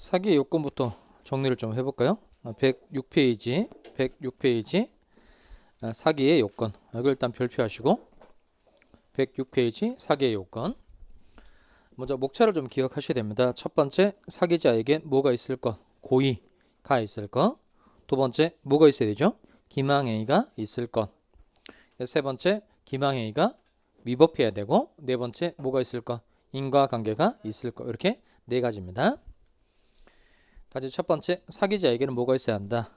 사기의 요건부터 정리를 좀 해볼까요? 106페이지 사기의 요건. 이걸 일단 별표하시고 106페이지 사기의 요건. 먼저 목차를 좀 기억하셔야 됩니다. 첫 번째, 사기자에게 뭐가 있을 것? 고의가 있을 것. 두 번째, 뭐가 있어야 되죠? 기망행위가 있을 것. 세 번째, 기망행위가 위법해야 되고, 네 번째, 뭐가 있을 것? 인과관계가 있을 것. 이렇게 네 가지입니다. 다시 첫 번째, 사기자에게는 뭐가 있어야 한다?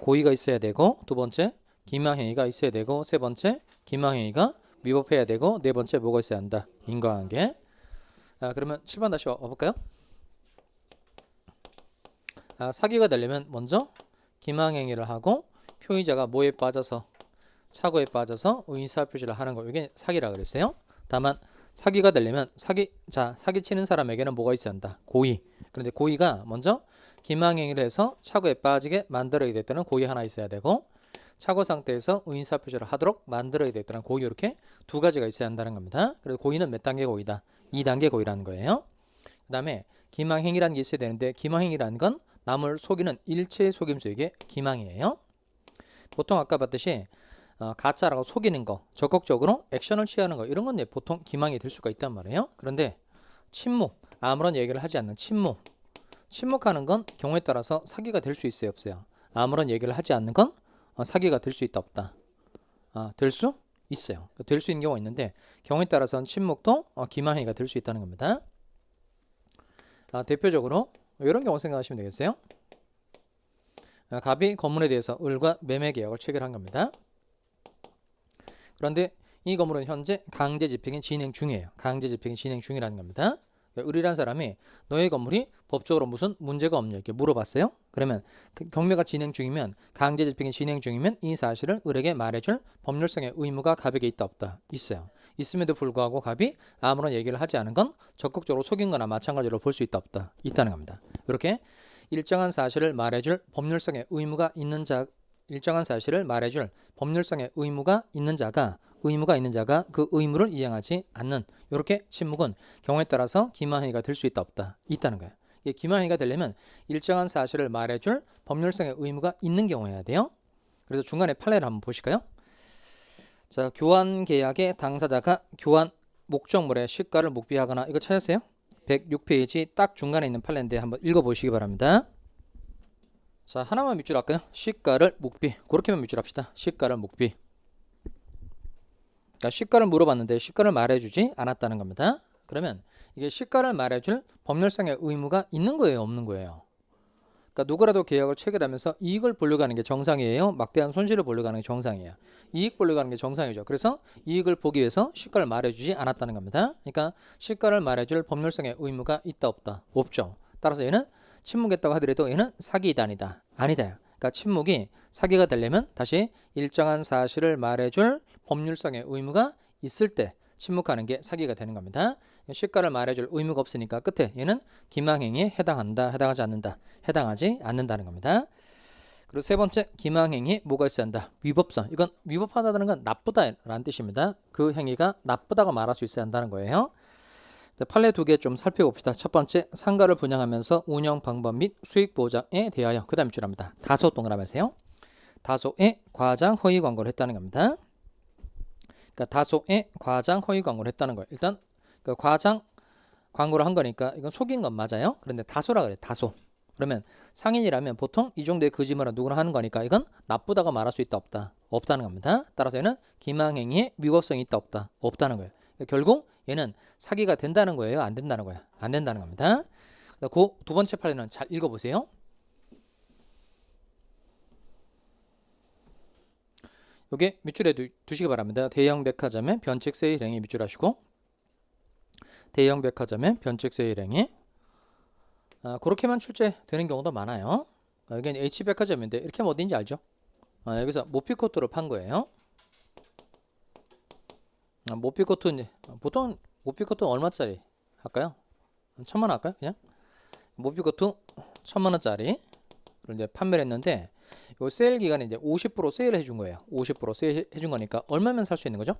고의가 있어야 되고, 두 번째, 기망행위가 있어야 되고, 세 번째, 기망행위가 위법해야 되고, 네 번째, 뭐가 있어야 한다? 인과관계. 그러면 7번 다시 와볼까요? 사기가 되려면 먼저 기망행위를 하고 표의자가 뭐에 빠져서 착오에 빠져서 의사표시를 하는 거, 이게 사기라 그랬어요. 다만 사기가 되려면 사기치는 사람에게는 뭐가 있어야 한다? 고의. 그런데 고의가 먼저 기망행위를 해서 착오에 빠지게 만들어야 됐다는 고의 하나 있어야 되고, 착오 상태에서 의사표시를 하도록 만들어야 됐다는 고의, 이렇게 두 가지가 있어야 한다는 겁니다. 그래서 고의는 몇 단계 고의다? 2단계 고의라는 거예요. 그 다음에 기망행위라는 게 있어야 되는데, 기망행위라는 건 남을 속이는 일체의 속임수에게 기망이에요. 보통 아까 봤듯이 가짜라고 속이는 거, 적극적으로 액션을 취하는 거, 이런 건 보통 기망이 될 수가 있단 말이에요. 그런데 침묵, 아무런 얘기를 하지 않는 침묵하는 건 경우에 따라서 사기가 될 수 있어요, 없어요? 아무런 얘기를 하지 않는 건 사기가 될 수 있다, 없다? 될 수 있어요. 될 수 있는 경우가 있는데, 경우에 따라서는 침묵도 기망행위가 될 수 있다는 겁니다. 대표적으로 이런 경우 생각하시면 되겠어요. 갑이 건물에 대해서 을과 매매 계약을 체결한 겁니다. 그런데 이 건물은 현재 강제 집행이 진행 중이에요. 강제 집행이 진행 중이라는 겁니다. 을이라는 사람이 너의 건물이 법적으로 무슨 문제가 없냐 이렇게 물어봤어요. 그러면 경매가 진행 중이면, 강제 집행이 진행 중이면 이 사실을 을에게 말해줄 법률상의 의무가 갑에게 있다, 없다? 있어요. 있음에도 불구하고 갑이 아무런 얘기를 하지 않은 건 적극적으로 속인 거나 마찬가지로 볼 수 있다, 없다? 있다는 겁니다. 이렇게 일정한 사실을 말해줄 법률상의 의무가 있는 자, 일정한 사실을 말해줄 법률상의 의무가 있는 자가 그 의무를 이행하지 않는, 이렇게 침묵은 경우에 따라서 기망행위가 될 수 있다, 없다? 있다는 거예요. 이게 기망행위가 되려면 일정한 사실을 말해줄 법률상의 의무가 있는 경우여야 돼요. 그래서 중간에 판례를 한번 보실까요? 자, 교환 계약의 당사자가 교환 목적물의 시가를 묵비하거나, 이거 찾았어요? 106페이지 딱 중간에 있는 판례인데 한번 읽어보시기 바랍니다. 자, 하나만 밑줄 할까요? 시가를 묵비. 그렇게만 밑줄 합시다. 시가를 묵비. 자, 시가를 물어봤는데 시가를 말해주지 않았다는 겁니다. 그러면 이게 시가를 말해줄 법률상의 의무가 있는 거예요, 없는 거예요? 그러니까 누구라도 계약을 체결하면서 이익을 보려고 하는 게 정상이에요? 막대한 손실을 보려고 하는 게 정상이에요? 이익 보려고 하는 게 정상이죠. 그래서 이익을 보기 위해서 시가를 말해주지 않았다는 겁니다. 그러니까 시가를 말해줄 법률상의 의무가 있다, 없다? 없죠. 따라서 얘는 침묵했다고 하더라도 얘는 사기이다, 아니다? 아니다. 그러니까 침묵이 사기가 되려면 다시 일정한 사실을 말해줄 법률상의 의무가 있을 때 침묵하는 게 사기가 되는 겁니다. 시가를 말해줄 의무가 없으니까 끝에 얘는 기망행위에 해당한다, 해당하지 않는다, 해당하지 않는다는 겁니다. 그리고 세 번째, 기망행위 뭐가 있어야 한다? 위법성. 이건 위법하다는 건 나쁘다라는 뜻입니다. 그 행위가 나쁘다고 말할 수 있어야 한다는 거예요. 판례 두 개 좀 살펴봅시다. 첫 번째, 상가를 분양하면서 운영 방법 및 수익 보장에 대하여, 그 다음 줄합니다. 다소 동그라미세요. 다소의 과장 허위 광고를 했다는 겁니다. 그러니까 다소의 과장 허위 광고를 했다는 거예요. 일단 그 과장 광고를 한 거니까 이건 속인 건 맞아요. 그런데 다소라 그래, 다소. 그러면 상인이라면 보통 이 정도의 거짓말은 누구나 하는 거니까 이건 나쁘다고 말할 수 있다, 없다? 없다는 겁니다. 따라서 얘는 기망행위에 위법성이 있다, 없다? 없다는 거예요. 결국 얘는 사기가 된다는 거예요, 안 된다는 거예요? 안 된다는 겁니다. 그 두 번째 판례는 잘 읽어보세요. 요게 밑줄에 두시기 바랍니다. 대형 백화점의 변칙 세일 행위 밑줄 하시고, 대형 백화점의 변칙 세일 행위. 그렇게만 출제되는 경우도 많아요. 여기는 H백화점인데 이렇게 하면 어딘지 알죠? 여기서 모피코트를 판 거예요. 모피코트, 보통 모피코트 얼마짜리 할까요? 1000만 원 할까요? 그냥 모피코트 1000만원짜리 이제 판매를 했는데, 요 세일 기간에 이제 50% 세일을 해준 거예요. 50% 세일 해준 거니까 얼마면 살 수 있는 거죠?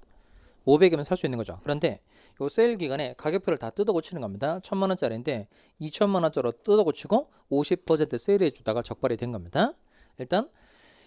500이면 살 수 있는 거죠. 그런데 요 세일 기간에 가격표를 다 뜯어 고치는 겁니다. 1,000만 원짜리인데 2,000만 원짜리로 뜯어 고치고 50% 세일해 주다가 적발이 된 겁니다. 일단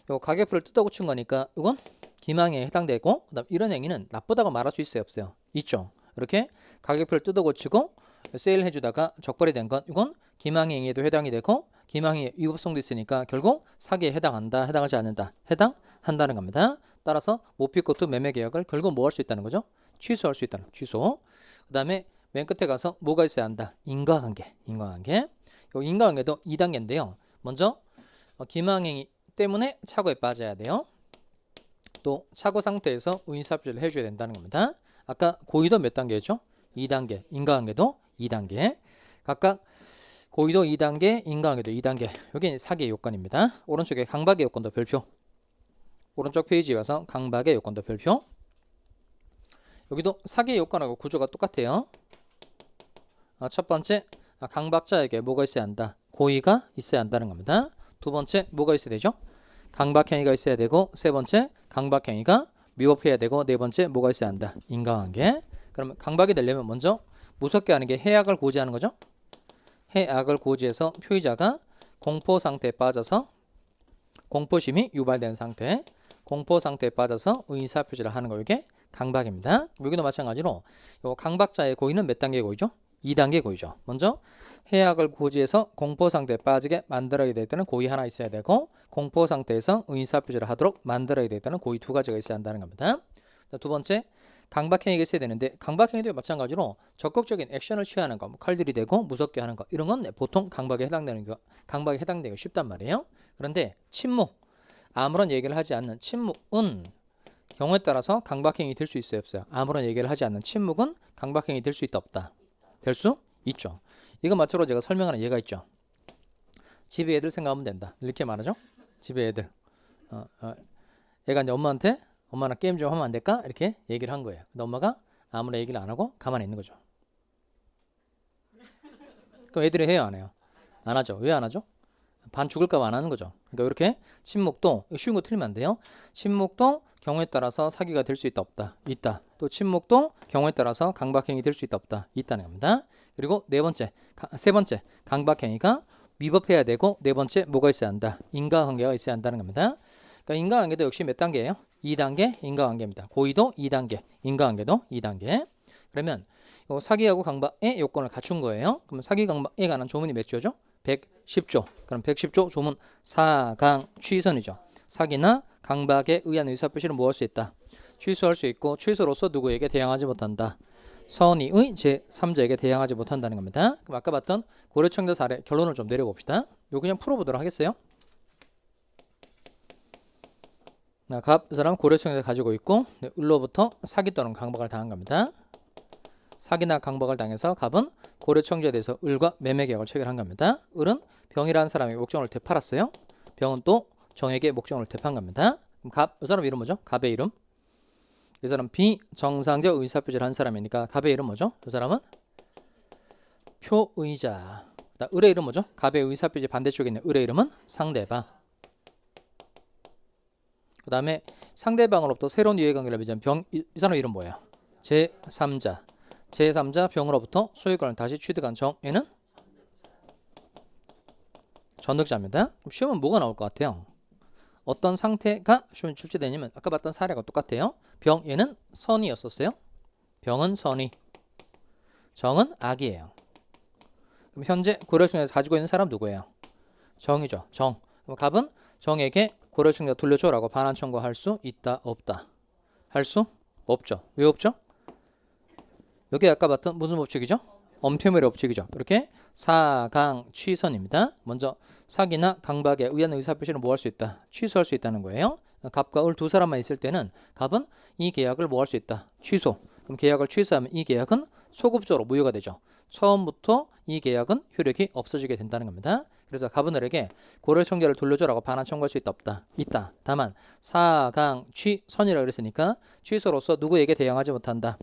요 가격표를 뜯어 고친 거니까 이건 기망행위에 해당되고, 그다음 이런 행위는 나쁘다고 말할 수 있어요, 없어요? 있죠. 이렇게 가격표를 뜯어 고치고 세일해 주다가 적발이 된 건 이건 기망행위에도 해당이 되고, 기망행위 위법성도 있으니까 결국 사기에 해당한다, 해당하지 않는다, 해당한다는 겁니다. 따라서 모피코트 매매 계약을 결국 뭐 할 수 있다는 거죠? 취소할 수 있다는, 취소. 그 다음에 맨 끝에 가서 뭐가 있어야 한다? 인과관계. 요 인과관계도 2단계인데요. 먼저 기망행위 때문에 착오에 빠져야 돼요. 또 착오 상태에서 의사표시를 해줘야 된다는 겁니다. 아까 고의도 몇 단계였죠? 2단계. 인과관계도 2단계. 각각 고의도 2단계, 인과관계도 2단계. 여기 사기의 요건입니다. 오른쪽에 강박의 요건도 별표. 오른쪽 페이지에 와서 강박의 요건도 별표. 여기도 사기의 요건하고 구조가 똑같아요. 첫 번째, 강박자에게 뭐가 있어야 한다? 고의가 있어야 한다는 겁니다. 두 번째, 뭐가 있어야 되죠? 강박행위가 있어야 되고, 세 번째, 강박행위가 위법해야 되고, 네 번째, 뭐가 있어야 한다? 인과관계. 그러면 강박이 되려면 먼저 무섭게 하는 게 해악을 고지하는 거죠. 해악을 고지해서 피의자가 공포 상태에 빠져서 공포심이 유발된 상태, 공포 상태에 빠져서 의사표시를 하는 거, 이게 강박입니다. 여기도 마찬가지로 요 강박자의 고의는 몇 단계 고의죠? 2단계 고의죠. 먼저 해악을 고지해서 공포 상태에 빠지게 만들어야 될 때는 고의 하나 있어야 되고, 공포 상태에서 의사표시를 하도록 만들어야 될 때는 고의 두 가지가 있어야 한다는 겁니다. 두 번째, 강박행위가 있어야 되는데, 강박행위도 마찬가지로 적극적인 액션을 취하는 거, 칼들이 되고 무섭게 하는 거, 이런 건 보통 강박에 해당되는 거, 강박에 해당되기 쉽단 말이에요. 그런데 침묵, 아무런 얘기를 하지 않는 침묵은 경우에 따라서 강박행위 될 수 있어요, 없어요? 아무런 얘기를 하지 않는 침묵은 강박행위 될 수 있다, 없다? 될 수 있죠. 이거 마찬가지로 제가 설명하는 예가 있죠. 집에 애들 생각하면 된다, 이렇게 말하죠. 집에 애들, 얘가 이제 엄마한테 엄마랑 게임 좀 하면 안 될까? 이렇게 얘기를 한 거예요. 근데 엄마가 아무런 얘기를 안 하고 가만히 있는 거죠. 그럼 애들이 해요, 안 해요? 안 하죠. 왜 안 하죠? 반 죽을까 봐 안 하는 거죠. 그러니까 이렇게 침묵도, 쉬운 거 틀리면 안 돼요. 침묵도 경우에 따라서 사기가 될 수 있다, 없다? 있다. 또 침묵도 경우에 따라서 강박행위 될 수 있다, 없다? 있다는 겁니다. 그리고 세 번째, 강박행위가 위법해야 되고, 네 번째 뭐가 있어야 한다? 인과관계가 있어야 한다는 겁니다. 그러니까 인과관계도 역시 몇 단계예요? 2단계 인과관계입니다. 고의도 2단계, 인과관계도 2단계. 그러면 사기하고 강박의 요건을 갖춘 거예요. 그럼 사기 강박에 관한 조문이 몇 조죠? 110조. 그럼 110조 조문 4강 취선이죠. 사기나 강박에 의한 의사표시를 뭐 할 수 있다? 취소할 수 있고, 취소로서 누구에게 대항하지 못한다? 선의의 제3자에게 대항하지 못한다는 겁니다. 그럼 아까 봤던 고려청자 사례 결론을 좀 내려봅시다. 요 그냥 풀어보도록 하겠어요. 이 사람 고려청자를 가지고 있고, 을로부터 사기 또는 강박을 당한 겁니다. 사기나 강박을 당해서 갑은 고려청자에 대해서 을과 매매계약을 체결한 겁니다. 을은 병이라는 사람에게 목적을 되팔았어요. 병은 또 정에게 목적을 되판 겁니다. 그럼 이 사람 이름 뭐죠? 갑의 이름. 이 사람 비정상적 의사표시를 한 사람이니까 갑의 이름 뭐죠? 이 사람은 표의자. 을의 이름 뭐죠? 갑의 의사표시 반대쪽에 있는 을의 이름은 상대방. 그 다음에 상대방으로부터 새로운 이해관계를 맺은 이 사람 이름 뭐예요? 제3자. 제3자 병으로부터 소유권을 다시 취득한 정에는 전득자입니다. 그럼 시험은 뭐가 나올 것 같아요? 어떤 상태가 시험에 출제되냐면, 아까 봤던 사례가 똑같아요. 병에는 선이었었어요. 병은 선이, 정은 악이에요. 그럼 현재 고려청자에서 가지고 있는 사람 누구예요? 정이죠. 정. 그럼 갑은 정에게 고려청자 돌려줘라고 반환 청구할 수 있다, 없다? 할 수 없죠. 왜 없죠? 여기 아까 봤던 무슨 법칙이죠? 엄표물의 법칙이죠. 이렇게 4강 취선입니다. 먼저 사기나 강박에 의한 의사표시를 뭐 할 수 있다? 취소할 수 있다는 거예요. 갑과 을 두 사람만 있을 때는 갑은 이 계약을 뭐 할 수 있다? 취소. 그럼 계약을 취소하면 이 계약은 소급적으로 무효가 되죠. 처음부터 이 계약은 효력이 없어지게 된다는 겁니다. 그래서 갑은 을에게 고려청자를 돌려줘라고 반환 청구할 수 있다, 없다? 있다. 다만 4강 취선이라고 그랬으니까 취소로서 누구에게 대항하지 못한다?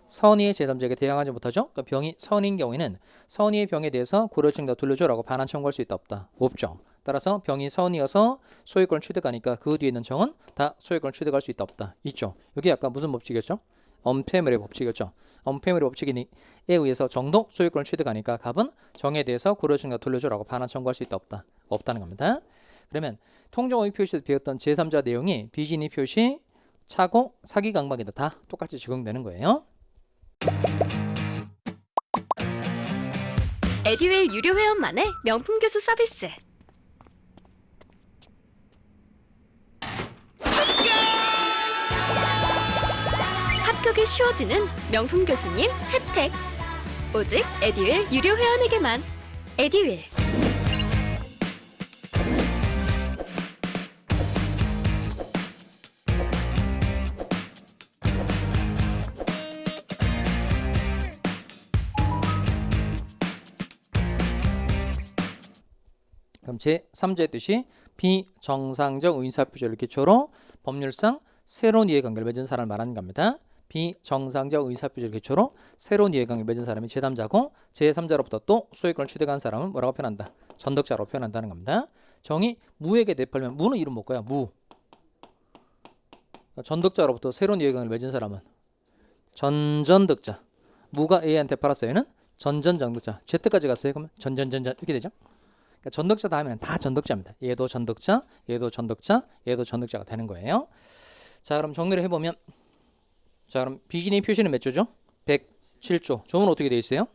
선의의 제3자에게 대항하지 못하죠. 그러니까 병이 선인 경우에는 선의의 병에 대해서 고려청자 돌려줘라고 반환 청구할 수 있다, 없다? 없죠. 따라서 병이 선이어서 소유권을 취득하니까 그 뒤에 있는 정은 다 소유권을 취득할 수 있다, 없다? 있죠. 여기 아까 무슨 법칙이었죠? 언패밀의 법칙이었죠. 언패밀의 법칙에 의해서 정도 소유권을 취득하니까 갑은 정에 대해서 고려준가 돌려줘라고 반환 청구할 수 있다 없다? 없다는 겁니다. 그러면 통정의 표시에서 배웠던 제3자 내용이 비진의 표시, 차고, 사기 강박이다. 다 똑같이 적용되는 거예요. 에듀윌 유료 회원만의 명품 교수 서비스. 합격이 쉬워지는 명품 교수님 혜택. 오직 에듀윌 유료 회원에게만. 에듀윌. 그럼 제3자의 뜻이 비정상적 의사표시를 기초로 법률상 새로운 이해관계를 맺은 사람을 말하는 겁니다. 비정상적 의사표시를 기초로 새로운 이해관계를 맺은 사람이 제3자고 제3자로부터 또 소유권을 취득한 사람은 뭐라고 표현한다? 전득자로 표현한다는 겁니다. 정의 무에게 대표하면 무는 이름 뭘까요? 무. 전득자로부터 새로운 이해관계를 맺은 사람은 전전득자. 무가 A한테 팔았어요. 얘는 전전전득자. Z까지 갔어요. 그러면 전전전전 이렇게 되죠. 그러니까 전득자 다음에는 다 전득자입니다. 얘도 전득자, 얘도 전득자, 얘도 전득자가 되는 거예요. 자, 그럼 정리를 해보면, 자, 그럼 비진의 표시는 몇 조죠? 107조. 조문 어떻게 되어 있어요?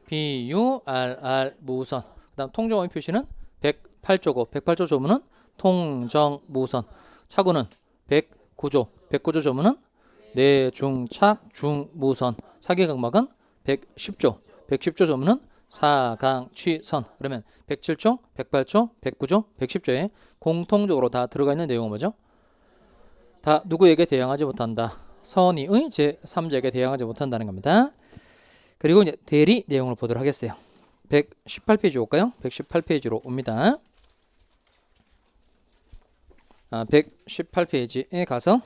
BURR 무선. 그다음 통정의 표시는 108조고, 108조 조문은 통정무선. 차고는 109조. 109조 조문은 내중착 중무선. 사기강박은 110조. 110조 조문은 사강취선. 그러면 107조, 108조, 109조, 110조에 공통적으로 다 들어가 있는 내용은 뭐죠? 다 누구에게 대항하지 못한다. 선의의 제3자에게 대항하지 못한다는 겁니다. 그리고 이제 대리 내용을 보도록 하겠어요. 118페이지 올까요? 118페이지로 옵니다. 118페이지에 가서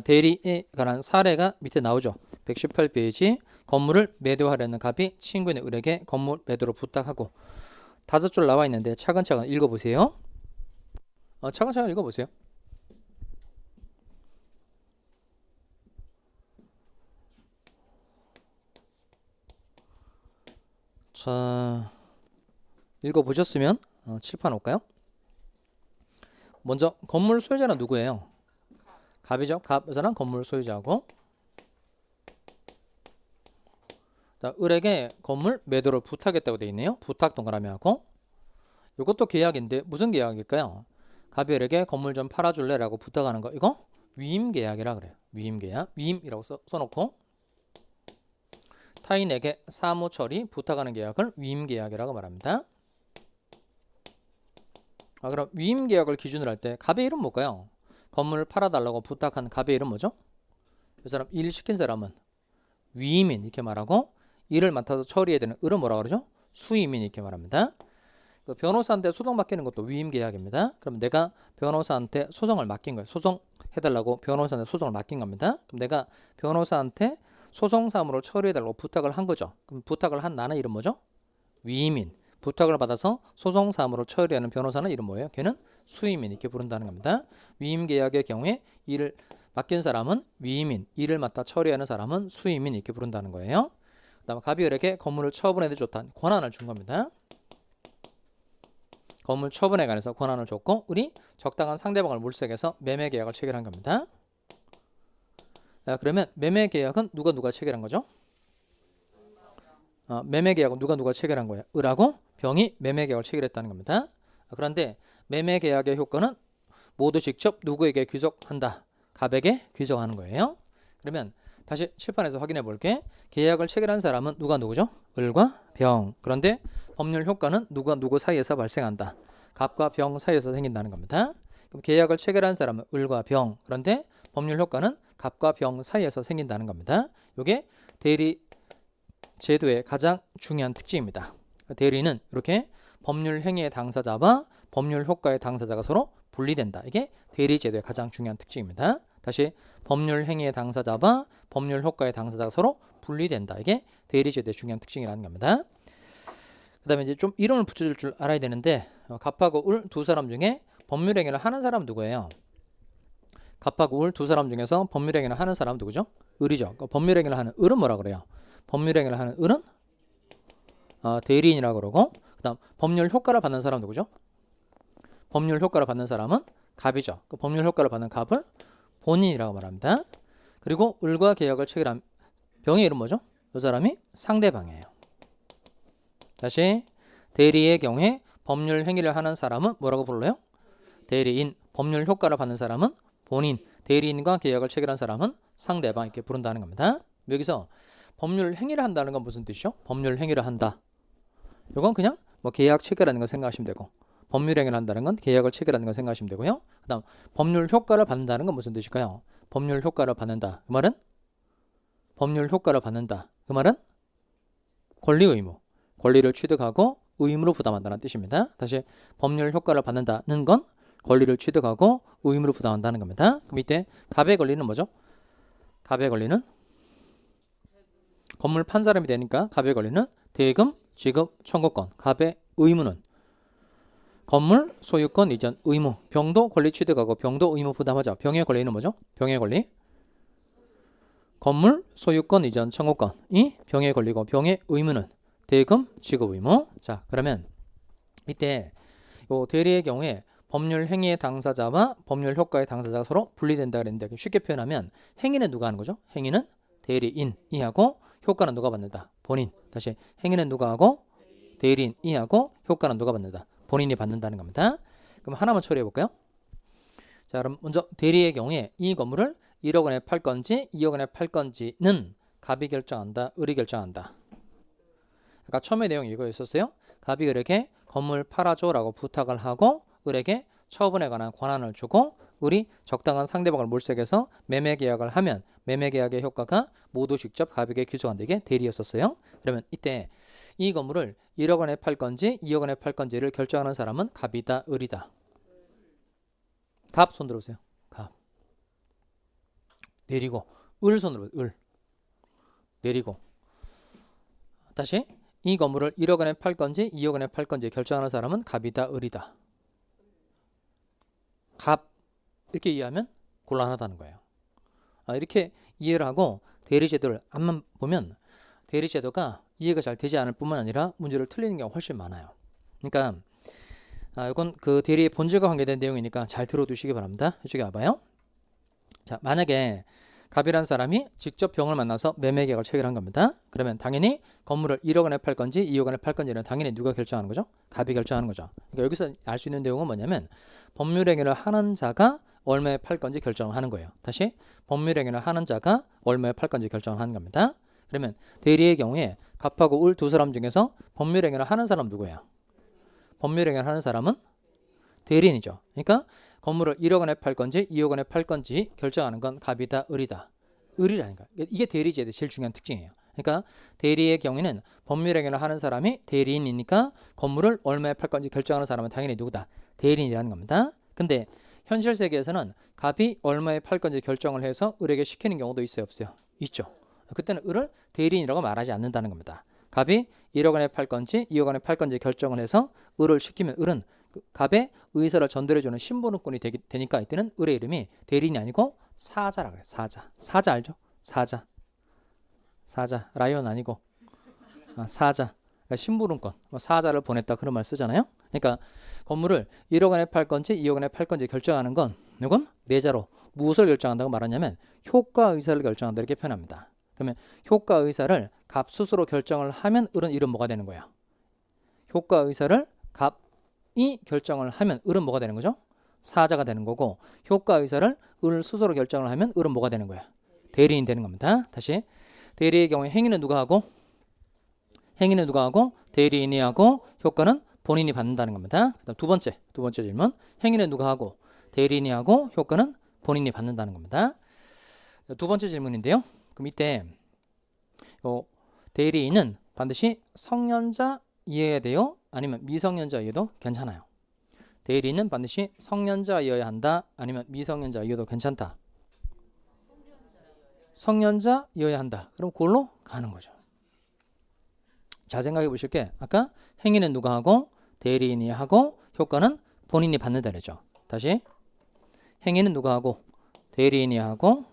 대리에 관한 사례가 밑에 나오죠. 118페이지 건물을 매도하려는 갑이 친구의 을에게 건물 매도를 부탁하고 5줄 나와 있는데 차근차근 읽어보세요. 차근차근 읽어보세요. 자, 읽어보셨으면 칠판 올까요? 먼저 건물 소유자는 누구예요? 갑이죠. 갑 여자는 건물 소유자고, 자, 을에게 건물 매도를 부탁했다고 되어 있네요. 부탁 동그라미 하고, 이것도 계약인데 무슨 계약일까요? 갑이 을에게 건물 좀 팔아줄래? 라고 부탁하는 거, 이거 위임 계약이라 그래요. 위임 계약, 위임이라고 써놓고 타인에게 사무 처리 부탁하는 계약을 위임 계약이라고 말합니다. 그럼 위임 계약을 기준으로 할 때 갑의 이름 뭘까요? 건물을 팔아달라고 부탁한 갑의 이름 뭐죠? 이 사람 일 시킨 사람은 위임인 이렇게 말하고, 일을 맡아서 처리해야 되는 을은 뭐라고 그러죠? 수임인 이렇게 말합니다. 그 변호사한테 소송 맡기는 것도 위임 계약입니다. 그럼 내가 변호사한테 소송을 맡긴 거예요. 소송해달라고 변호사한테 소송을 맡긴 겁니다. 그럼 내가 변호사한테 소송 사무를 처리해달라고 부탁을 한 거죠. 그럼 부탁을 한 나는 이름 뭐죠? 위임인. 부탁을 받아서 소송 사무를 처리하는 변호사는 이름 뭐예요? 걔는 수임인 이렇게 부른다는 겁니다. 위임 계약의 경우에 일을 맡긴 사람은 위임인, 일을 맡아 처리하는 사람은 수임인 이렇게 부른다는 거예요. 그 다음에 갑이 을에게 건물을 처분해도 좋다는 권한을 준 겁니다. 건물 처분에 관해서 권한을 줬고, 을이 적당한 상대방을 물색해서 매매 계약을 체결한 겁니다. 자, 그러면 매매 계약은 누가 체결한 거죠? 매매 계약은 누가 체결한 거예요? 을하고 병이 매매 계약을 체결했다는 겁니다. 그런데 매매 계약의 효과는 모두 직접 누구에게 귀속한다? 갑에게 귀속하는 거예요. 그러면 다시 칠판에서 확인해 볼게. 계약을 체결한 사람은 누구죠? 을과 병. 그런데 법률 효과는 누구 사이에서 발생한다? 갑과 병 사이에서 생긴다는 겁니다. 그럼 계약을 체결한 사람은 을과 병. 그런데 법률 효과는 갑과 병 사이에서 생긴다는 겁니다. 이게 대리 제도의 가장 중요한 특징입니다. 대리는 이렇게 법률 행위의 당사자와 법률 효과의 당사자가 서로 분리된다. 이게 대리 제도의 가장 중요한 특징입니다. 다시 법률 행위의 당사자와 법률 효과의 당사자가 서로 분리된다. 이게 대리 제도의 중요한 특징이라는 겁니다. 그다음에 이제 좀 이름을 붙여줄 줄 알아야 되는데, 갑하고 을 두 사람 중에 법률 행위를 하는 사람은 누구예요? 갑하고 을 두 사람 중에서 법률행위를 하는 사람 누구죠? 을이죠. 그 법률행위를 하는 을은 뭐라 그래요? 법률행위를 하는 을은 대리인이라고 그러고, 그 다음 법률 효과를 받는 사람 누구죠? 법률 효과를 받는 사람은 갑이죠. 그 법률 효과를 받는 갑을 본인이라고 말합니다. 그리고 을과 계약을 체결한 병의 이름 뭐죠? 이 사람이 상대방이에요. 다시 대리의 경우에 법률 행위를 하는 사람은 뭐라고 불러요? 대리인. 법률 효과를 받는 사람은 본인. 대리인과 계약을 체결한 사람은 상대방 이렇게 부른다는 겁니다. 여기서 법률 행위를 한다는 건 무슨 뜻이죠? 법률 행위를 한다. 이건 그냥 뭐 계약 체결하는 거 생각하시면 되고, 법률 행위를 한다는 건 계약을 체결하는 거 생각하시면 되고요. 그다음 법률 효과를 받는다는 건 무슨 뜻일까요? 법률 효과를 받는다. 그 말은 법률 효과를 받는다. 그 말은 권리 의무. 권리를 취득하고 의무로 부담한다는 뜻입니다. 다시 법률 효과를 받는다는 건 권리를 취득하고 의무로 부담한다는 겁니다. 그럼 이때 갑의 권리는 뭐죠? 갑의 권리는 건물 판 사람이 되니까 갑의 권리는 대금, 지급, 청구권. 갑의 의무는 건물 소유권 이전 의무. 병도 권리 취득하고 병도 의무 부담하자. 병의 권리는 뭐죠? 병의 권리 건물 소유권 이전 청구권이 병의 권리고, 병의 의무는 대금, 지급 의무. 자, 그러면 이때 요 대리의 경우에 법률 행위의 당사자와 법률 효과의 당사자가 서로 분리된다 그랬는데, 쉽게 표현하면 행위는 누가 하는 거죠? 행위는 대리인이 하고 효과는 누가 받는다? 본인. 다시 행위는 누가 하고 대리인이 하고 효과는 누가 받는다? 본인이 받는다는 겁니다. 그럼 하나만 처리해 볼까요? 자, 그럼 먼저 대리의 경우에 이 건물을 1억 원에 팔 건지 2억 원에 팔 건지는 갑이 결정한다, 을이 결정한다. 아까 처음에 내용이 이거였었어요. 갑이 을에게 건물 팔아줘라고 부탁을 하고 을에게 처분에 관한 권한을 주고, 을이 적당한 상대방을 물색해서 매매 계약을 하면 매매 계약의 효과가 모두 직접 갑에게 귀속한다. 이게 대리였었어요. 그러면 이때 이 건물을 1억 원에 팔 건지 2억 원에 팔 건지를 결정하는 사람은 갑이다, 을이다. 갑 손 들어보세요. 갑. 내리고 을 손 들어보세요. 을. 내리고. 다시 이 건물을 1억 원에 팔 건지 2억 원에 팔 건지 결정하는 사람은 갑이다, 을이다. 갑. 이렇게 이해하면 곤란하다는 거예요. 이렇게 이해를 하고 대리제도를 앞만 보면 대리제도가 이해가 잘 되지 않을 뿐만 아니라 문제를 틀리는 경우가 훨씬 많아요. 그러니까 이건 그 대리의 본질과 관계된 내용이니까 잘 들어두시기 바랍니다. 이쪽에 와봐요. 자, 만약에 갑이란 사람이 직접 병을 만나서 매매 계약을 체결한 겁니다. 그러면 당연히 건물을 1억 원에 팔 건지 2억 원에 팔 건지는 당연히 누가 결정하는 거죠? 갑이 결정하는 거죠. 그러니까 여기서 알 수 있는 내용은 뭐냐면 법률행위를 하는 자가 얼마에 팔 건지 결정을 하는 거예요. 다시 법률행위를 하는 자가 얼마에 팔 건지 결정을 하는 겁니다. 그러면 대리의 경우에 갑하고 을 두 사람 중에서 법률행위를 하는 사람 누구예요? 법률행위를 하는 사람은 대리인이죠. 그러니까 건물을 1억 원에 팔 건지 2억 원에 팔 건지 결정하는 건 갑이다, 을이다. 을이라니까. 이게 대리제도의 제일 중요한 특징이에요. 그러니까 대리의 경우에는 법률행위를 하는 사람이 대리인이니까 건물을 얼마에 팔 건지 결정하는 사람은 당연히 누구다? 대리인이라는 겁니다. 근데 현실 세계에서는 갑이 얼마에 팔 건지 결정을 해서 을에게 시키는 경우도 있어요, 없어요? 있죠. 그때는 을을 대리인이라고 말하지 않는다는 겁니다. 갑이 1억 원에 팔 건지 2억 원에 팔 건지 결정을 해서 을을 시키면 을은 갑의 의사를 전달해주는 심부름꾼이 되니까 이때는 을의 이름이 대리인이 아니고 사자라 그래요. 사자. 사자 알죠? 사자. 사자. 라이온 아니고 사자. 그러니까 심부름꾼. 사자를 보냈다 그런 말 쓰잖아요. 그러니까 건물을 1억 원에 팔 건지 2억 원에 팔 건지 결정하는 건 이건 내자로 무엇을 결정한다고 말하냐면 효과 의사를 결정한다 이렇게 표현합니다. 그러면 효과 의사를 갑 스스로 결정을 하면 을은 이름 뭐가 되는 거야? 효과 의사를 갑이 결정을 하면 을은 뭐가 되는 거죠? 사자가 되는 거고, 효과 의사를 을 스스로 결정을 하면 을은 뭐가 되는 거야? 대리인 되는 겁니다. 다시 대리의 경우에 행위는 누가 하고? 행위는 누가 하고? 대리인이 하고 효과는 본인이 받는다는 겁니다. 그다음 두 번째 질문. 행위는 누가 하고? 대리인이 하고 효과는 본인이 받는다는 겁니다. 두 번째 질문인데요. 그럼 이때 대리인은 반드시 성년자이어야 돼요? 아니면 미성년자이어도 괜찮아요? 대리인은 반드시 성년자이어야 한다? 아니면 미성년자이어도 괜찮다? 성년자이어야 한다. 그럼 그걸로 가는 거죠. 자, 생각해 보실 게 아까 행위는 누가 하고 대리인이 하고 효과는 본인이 받는다 그랬죠. 다시 행위는 누가 하고 대리인이 하고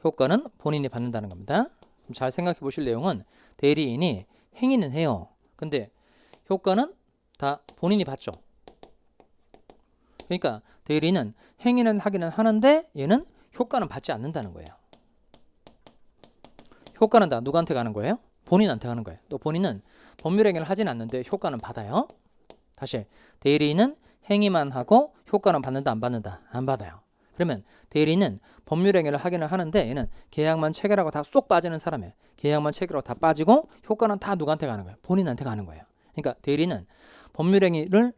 효과는 본인이 받는다는 겁니다. 그럼 잘 생각해 보실 내용은 대리인이 행위는 해요. 근데 효과는 다 본인이 받죠. 그러니까 대리인은 행위는 하기는 하는데 얘는 효과는 받지 않는다는 거예요. 효과는 다 누구한테 가는 거예요? 본인한테 가는 거예요. 또 본인은 법률행위를 하진 않는데 효과는 받아요. 다시 대리인은 행위만 하고 효과는 받는다 안 받는다? 안 받아요. 그러면 대리인은 법률행위를 하기는 하는데 얘는 계약만 체결하고 다 쏙 빠지는 사람이에요. 계약만 체결하고 다 빠지고 효과는 다 누구한테 가는 거예요? 본인한테 가는 거예요. 그러니까 대리인은 법률행위를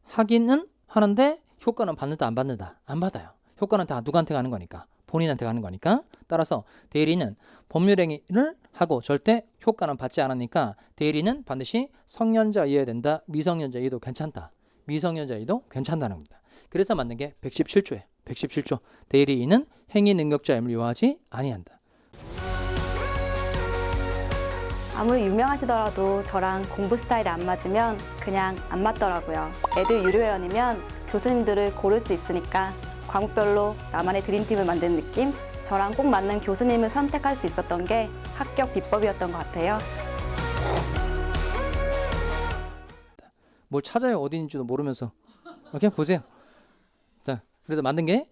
하기는 하는데 효과는 받는다 안 받는다? 안 받아요. 효과는 다 누구한테 가는 거니까? 본인한테 가는 거니까. 따라서 대리인은 법률행위를 하고 절대 효과는 받지 않으니까 대리인은 반드시 성년자여야 된다. 미성년자여도 괜찮다. 미성년자여도 괜찮다는 겁니다. 그래서 만든 게 117조예요. 117조. 대리인은 행위 능력자임을 요하지 아니한다. 아무리 유명하시더라도 저랑 공부 스타일이 안 맞으면 그냥 안 맞더라고요. 애들 유료회원이면 교수님들을 고를 수 있으니까 과목별로 나만의 드림팀을 만드는 느낌? 저랑 꼭 맞는 교수님을 선택할 수 있었던 게 합격 비법이었던 것 같아요. 뭘 찾아요. 어디 있는지도 모르면서. 오케이? 보세요. 자, 그래서 만든 게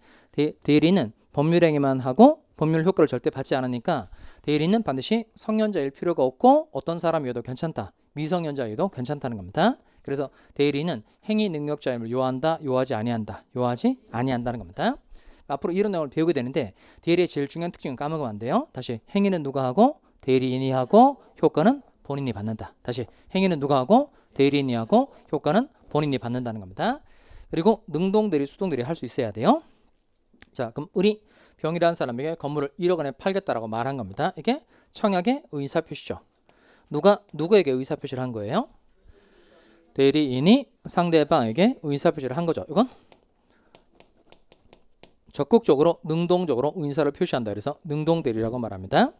대리인은 법률행위만 하고 법률 효과를 절대 받지 않으니까 대리인은 반드시 성년자일 필요가 없고 어떤 사람이어도 괜찮다. 미성년자여도 괜찮다는 겁니다. 그래서 대리인은 행위 능력자임을 요한다. 요하지 아니한다. 요하지 아니한다는 겁니다. 앞으로 이런 내용을 배우게 되는데 대리의 제일 중요한 특징은 까먹으면 안 돼요. 다시 행위는 누가 하고 대리인이 하고 효과는 본인이 받는다. 다시 행위는 누가 하고 대리인이 하고 효과는 본인이 받는다는 겁니다. 그리고 능동대리, 수동대리 할 수 있어야 돼요. 자, 그럼 우리 병이라는 사람에게 건물을 1억 원에 팔겠다라고 말한 겁니다. 이게 청약의 의사표시죠. 누가 누구에게 의사표시를 한 거예요? 대리인이 상대방에게 의사표시를 한 거죠. 이건 적극적으로 능동적으로 의사를 표시한다. 그래서 능동대리라고 말합니다.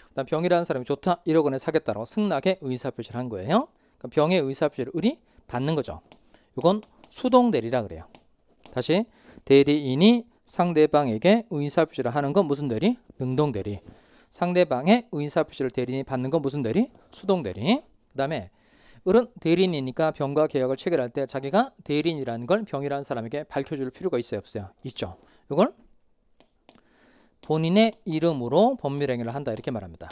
그다음 병이라는 사람이 좋다 1억 원에 사겠다라고 승낙의 의사표시를 한 거예요. 그럼 병의 의사표시를 을이 받는 거죠. 이건 수동대리라 그래요. 다시 대리인이 상대방에게 의사표시를 하는 건 무슨 대리? 능동대리. 상대방의 의사표시를 대리인이 받는 건 무슨 대리? 수동대리. 그 다음에 을은 대리인이니까 병과 계약을 체결할 때 자기가 대리인이라는 걸 병이라는 사람에게 밝혀줄 필요가 있어요 없어요? 있죠. 이걸 본인의 이름으로 법률행위를 한다 이렇게 말합니다.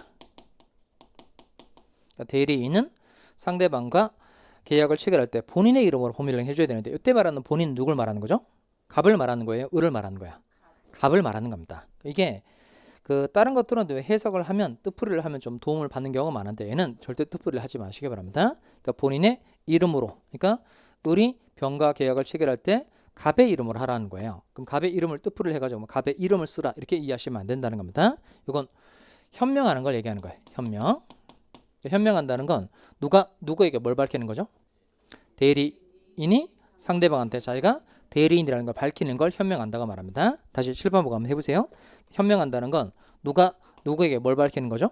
그러니까 대리인은 상대방과 계약을 체결할 때 본인의 이름으로 법률행위 해줘야 되는데 이때 말하는 본인 누굴 말하는 거죠? 갑을 말하는 거예요? 을을 말하는 거야? 갑을 말하는 겁니다. 이게 그 다른 것들은 해석을 하면 뜻풀이를 하면 좀 도움을 받는 경우가 많은데 얘는 절대 뜻풀이를 하지 마시기 바랍니다. 그러니까 본인의 이름으로, 그러니까 을이 병과 계약을 체결할 때 갑의 이름으로 하라는 거예요. 그럼 갑의 이름을 뜻풀이를 해가지고 갑의 이름을 쓰라 이렇게 이해하시면 안 된다는 겁니다. 이건 현명하는 걸 얘기하는 거예요. 현명. 현명한다는 건 누가 누구에게 뭘 밝히는 거죠? 대리인이 상대방한테 자기가 대리인이라는 걸 밝히는 걸 현명한다고 말합니다. 다시 7번 보고 한번 해보세요. 현명한다는 건 누가 누구에게 뭘 밝히는 거죠?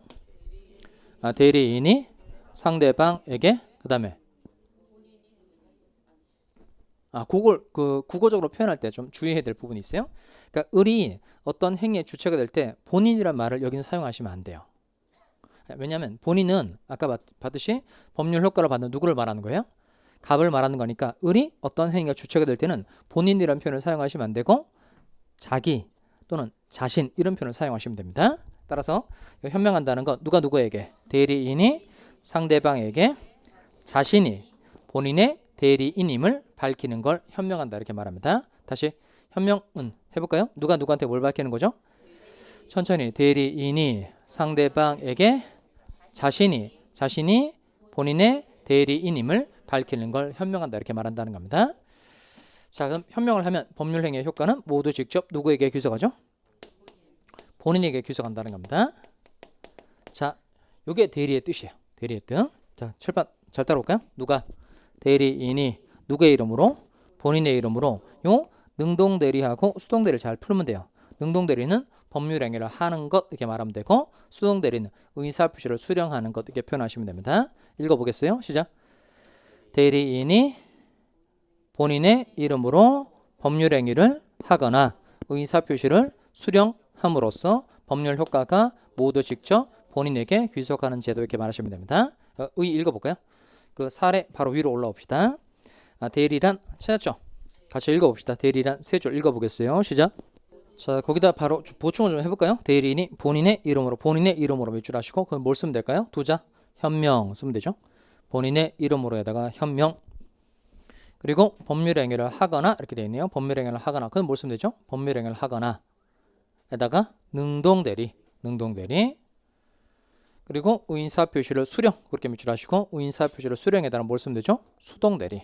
대리인이 상대방에게 그 다음에 그걸 그 국어적으로 표현할 때 좀 주의해야 될 부분이 있어요. 그러니까 을이 어떤 행위의 주체가 될 때 본인이란 말을 여기는 사용하시면 안 돼요. 왜냐하면 본인은 아까 봤듯이 법률 효과를 받는 누구를 말하는 거예요? 갑을 말하는 거니까 을이 어떤 행위가 주체가 될 때는 본인이라는 표현을 사용하시면 안 되고 자기 또는 자신 이런 표현을 사용하시면 됩니다. 따라서 현명한다는 건 누가 누구에게? 대리인이 상대방에게 자신이 본인의 대리인임을 밝히는 걸 현명한다 이렇게 말합니다. 다시 현명은 해볼까요? 누가 누구한테 뭘 밝히는 거죠? 천천히 대리인이 상대방에게 자신이 본인의 대리인임을 밝히는 걸 현명한다 이렇게 말한다는 겁니다. 자, 그럼 현명을 하면 법률행위의 효과는 모두 직접 누구에게 귀속하죠? 본인에게 귀속한다는 겁니다. 자, 이게 대리의 뜻이에요. 대리의 뜻. 자, 7번 잘 따라올까요? 누가 대리인이 누구의 이름으로? 본인의 이름으로 요 능동대리하고 수동대리를 잘 풀면 돼요. 능동대리는 법률행위를 하는 것 이렇게 말하면 되고 수동대리는 의사표시를 수령하는 것 이렇게 표현하시면 됩니다. 읽어보겠어요? 시작. 대리인이 본인의 이름으로 법률행위를 하거나 의사 표시를 수령함으로써 법률 효과가 모두 직접 본인에게 귀속하는 제도 이렇게 말하시면 됩니다. 의 읽어볼까요? 그 사례 바로 위로 올라옵시다. 대리란 찾았죠? 같이 읽어봅시다. 대리란 세 줄 읽어보겠어요. 시작. 자, 거기다 바로 보충을 좀 해볼까요? 대리인이 본인의 이름으로 몇 줄 하시고 그럼 뭘 쓰면 될까요? 두자 현명 쓰면 되죠. 본인의 이름으로에다가 현명. 그리고 법률행위를 하거나 이렇게 되어 있네요. 법률행위를 하거나 그럼 뭘 쓰면 되죠? 법률행위를 하거나 에다가 능동대리. 그리고 의인사 표시를 수령 그렇게 몇 줄 하시고 의인사 표시를 수령에다가 뭘 쓰면 되죠? 수동대리.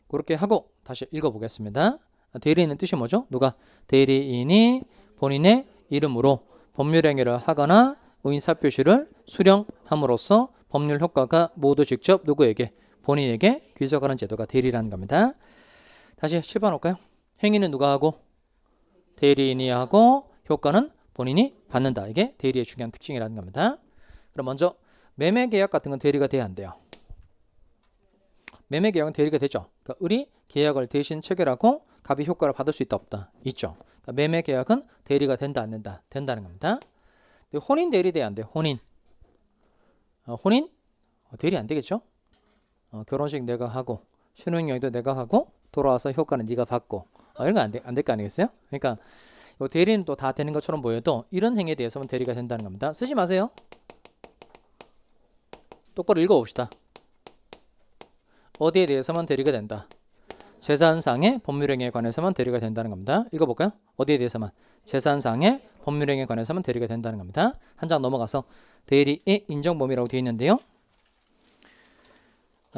그렇게 하고 다시 읽어보겠습니다. 대리인은 뜻이 뭐죠? 누가? 대리인이 본인의 이름으로 법률행위를 하거나 의인사 표시를 수령함으로써 법률 효과가 모두 직접 누구에게? 본인에게 귀속하는 제도가 대리라는 겁니다. 다시 7번 올까요? 행위는 누가 하고? 대리인이 하고 효과는 본인이 받는다. 이게 대리의 중요한 특징이라는 겁니다. 그럼 먼저 매매계약 같은 건 대리가 돼야 안 돼요? 매매계약은 대리가 되죠. 그러니까 을이 계약을 대신 체결하고 갑이 효과를 받을 수 있다 없다? 있죠. 그러니까 매매계약은 대리가 된다 안 된다? 된다는 겁니다. 근데 혼인 대리 돼야 안 돼요? 혼인 대리 안 되겠죠? 결혼식 내가 하고 신혼여행도 내가 하고 돌아와서 효과는 네가 받고 이런 거 안 될 거 아니겠어요? 그러니까 요 대리는 또 다 되는 것처럼 보여도 이런 행위에 대해서는 대리가 된다는 겁니다. 쓰지 마세요. 똑바로 읽어봅시다. 어디에 대해서만 대리가 된다? 재산상의 법률행위에 관해서만 대리가 된다는 겁니다. 읽어볼까요? 어디에 대해서만? 재산상의 법률행위에 관해서만 대리가 된다는 겁니다. 한 장 넘어가서 대리의 인정범위라고 되어 있는데요.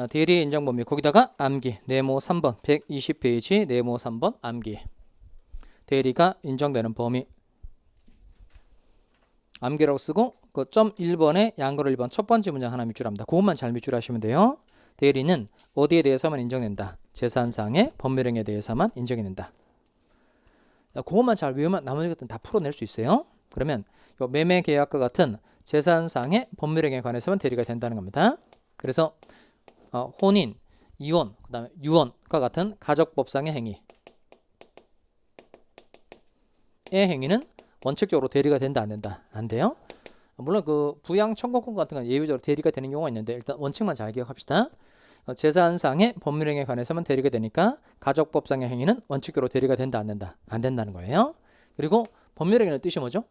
대리의 인정범위 거기다가 암기 네모 3번 120페이지 네모 3번 암기 대리가 인정되는 범위 암기라고 쓰고 그 점 1번에 양거로 1번 첫 번째 문장 하나 밑줄합니다. 그것만 잘 밑줄하시면 돼요. 대리는 어디에 대해서만 인정된다? 재산상의 법률행위에 대해서만 인정이 된다. 그것만 잘 외우면 나머지 것들은 다 풀어낼 수 있어요. 그러면 요 매매계약과 같은 재산상의 법률행위에 관해서만 대리가 된다는 겁니다. 그래서 혼인, 이혼, 그 다음에 유언과 같은 가족법상의 행위 의 행위는 원칙적으로 대리가 된다 안 된다? 안 돼요. 물론 그 부양 청구권 같은 건 예외적으로 대리가 되는 경우가 있는데 일단 원칙만 잘 기억합시다. 재산상의 법률행위에 관해서만 대리가 되니까 가족법상의 행위는 원칙적으로 대리가 된다 안 된다? 안 된다는 거예요. 그리고 법률행위는 뜻이 뭐죠?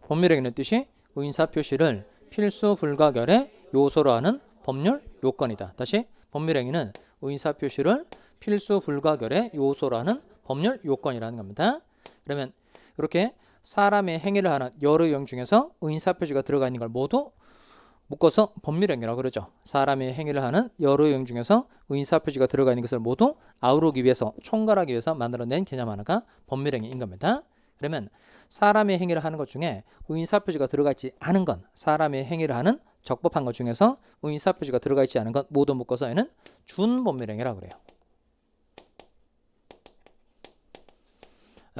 법률행위는 뜻이 의인사 표시를 필수 불가결의 요소로 하는 법률 요건이다. 다시 법률행위는 의인사 표시를 필수 불가결의 요소로 하는 법률 요건이라는 겁니다. 그러면 이렇게 사람의 행위를 하는 여러 형 중에서 의인사 표시가 들어가 있는 걸 모두 묶어서 법률행위라고 그러죠. 사람의 행위를 하는 여러 형 중에서 의인사 표시가 들어가 있는 것을 모두 아우르기 위해서 총괄하기 위해서 만들어낸 개념 하나가 법률행위인 겁니다. 그러면 사람의 행위를 하는 것 중에 의인사 표시가 들어가 있지 않은 건 사람의 행위를 하는 적법한 것 중에서 의인사 표시가 들어가 있지 않은 것 모두 묶어서 얘는 준법률행위라고 그래요.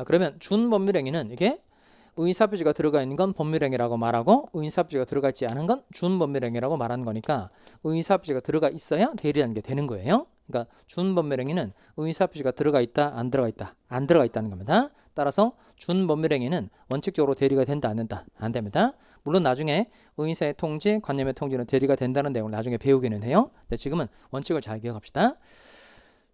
그러면 준법률행위는 이게 의인사 표시가 들어가 있는 건 법률행위라고 말하고 의인사 표시가 들어가 있지 않은 건 준법률행위라고 말하는 거니까 의인사 표시가 들어가 있어야 대리라는 게 되는 거예요. 그러니까 준법률행위는 의인사 표시가 들어가 있다 안 들어가 있다? 안 들어가 있다는 겁니다. 따라서 준법률행위는 원칙적으로 대리가 된다 안 된다? 안 됩니다. 물론 나중에 의인사의 통지, 관념의 통지는 대리가 된다는 내용을 나중에 배우기는 해요. 근데 지금은 원칙을 잘 기억합시다.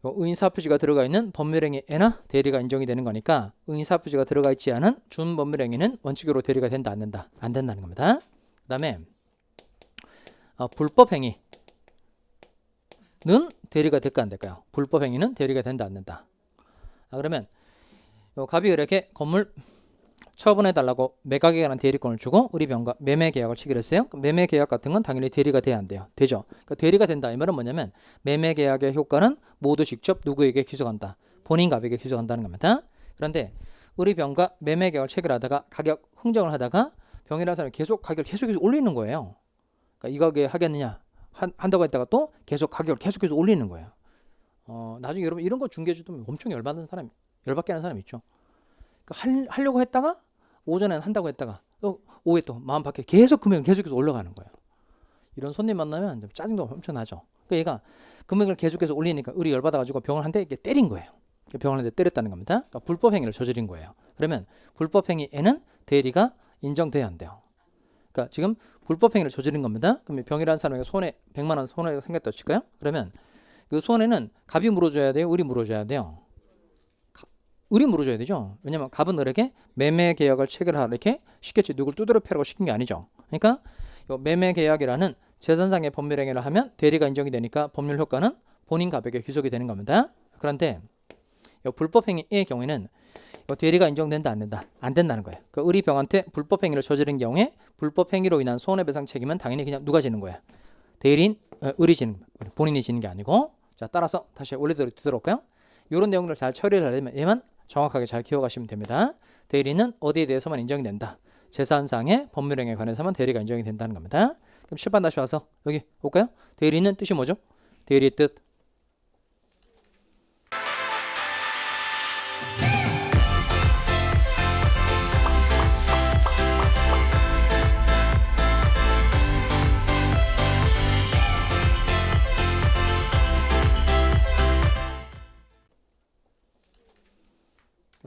의인사 표시가 들어가 있는 법률행위에나 대리가 인정이 되는 거니까 의인사 표시가 들어가 있지 않은 준법률행위는 원칙으로 대리가 된다 안 된다? 안 된다는 겁니다. 그 다음에 불법행위는 대리가 될까 안 될까요? 불법행위는 대리가 된다 안 된다? 그러면 갑이 을에게 건물 처분해달라고 매각에 관한 대리권을 주고 을이 매매계약을 체결했어요. 매매계약 같은 건 당연히 대리가 돼야 안 돼요. 되죠. 그러니까 대리가 된다 이 말은 뭐냐면 매매계약의 효과는 모두 직접 누구에게 귀속한다? 본인 갑에게 귀속한다는 겁니다. 그런데 을이 병과 매매계약을 체결하다가 가격 흥정을 하다가 병이라는 사람이 계속 가격을 올리는 거예요. 그러니까 이 가격에 하겠느냐 한다고 했다가 또 계속 가격을 계속해서 올리는 거예요. 나중에 여러분 이런 거 중개해주면 엄청 열받게 하는 사람이 있죠. 그러니까 하려고 했다가 오전에는 한다고 했다가 또 오후에 또 마음 바뀌어 계속 금액을 계속해서 올라가는 거예요. 이런 손님 만나면 좀 짜증도 엄청 나죠. 그러니까 얘가 금액을 계속해서 올리니까 을이 열받아가지고 병을 한 대 이렇게 때린 거예요. 병을 한 대 때렸다는 겁니다. 그러니까 불법 행위를 저지른 거예요. 그러면 불법 행위에는 대리가 인정돼야 안 돼요. 그러니까 지금 불법 행위를 저지른 겁니다. 그러면 병이라는 사람에게 손해 100만 원 손해가 생겼다 칠까요? 그러면 그 손해는 갑이 물어줘야 돼요? 을이 물어줘야 돼요? 을이 물어줘야 되죠. 왜냐면 갑은 을에게 매매 계약을 체결하라 이렇게 시켰지. 누굴 두드려 패라고 시킨 게 아니죠. 그러니까 이 매매 계약이라는 재산상의 법률 행위를 하면 대리가 인정이 되니까 법률 효과는 본인 갑에게 귀속이 되는 겁니다. 그런데 이 불법 행위의 경우에는 대리가 인정된다 안 된다? 안 된다는 거예요. 그 을이 병한테 불법 행위를 저지른 경우에 불법 행위로 인한 손해배상 책임은 당연히 그냥 누가 지는 거야? 대리인 을이 지는 거야. 본인이 지는 게 아니고. 자, 따라서 다시 원래대로 되돌아올까요? 이런 내용들을 잘 처리를 하려면 얘만 정확하게 잘 기억하시면 됩니다. 대리는 어디에 대해서만 인정이 된다? 재산상의 법률행위에 관해서만 대리가 인정이 된다는 겁니다. 그럼 7번 다시 와서 여기 볼까요? 대리는 뜻이 뭐죠? 대리의 뜻.